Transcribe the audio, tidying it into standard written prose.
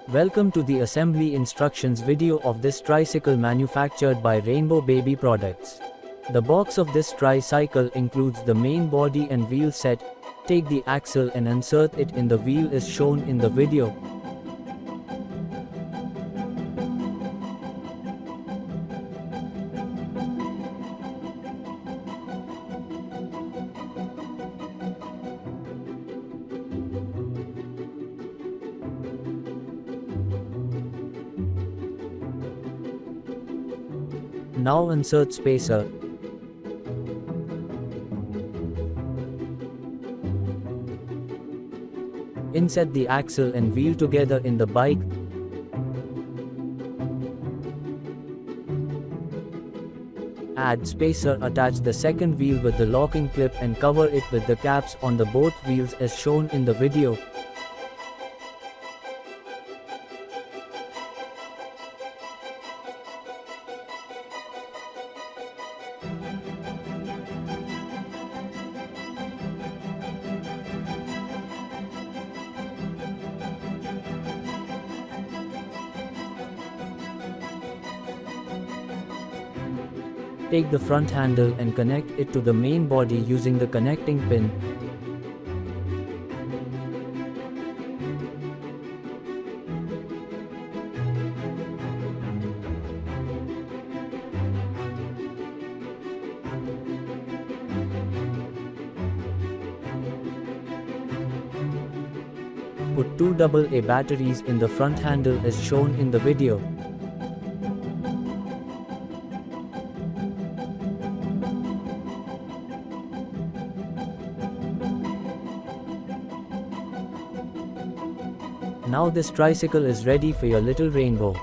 Welcome to the assembly instructions video of this tricycle manufactured by Rainbow Baby Products. The box of this tricycle includes the main body and wheel set. Take the axle and insert it in the wheel as shown in the video. Now insert spacer. Insert the axle and wheel together in the bike. Add spacer. Attach the second wheel with the locking clip and cover it with the caps on the both wheels as shown in the video. Take the front handle and connect it to the main body using the connecting pin. Put two AA batteries in the front handle as shown in the video. Now this tricycle is ready for your little rainbow.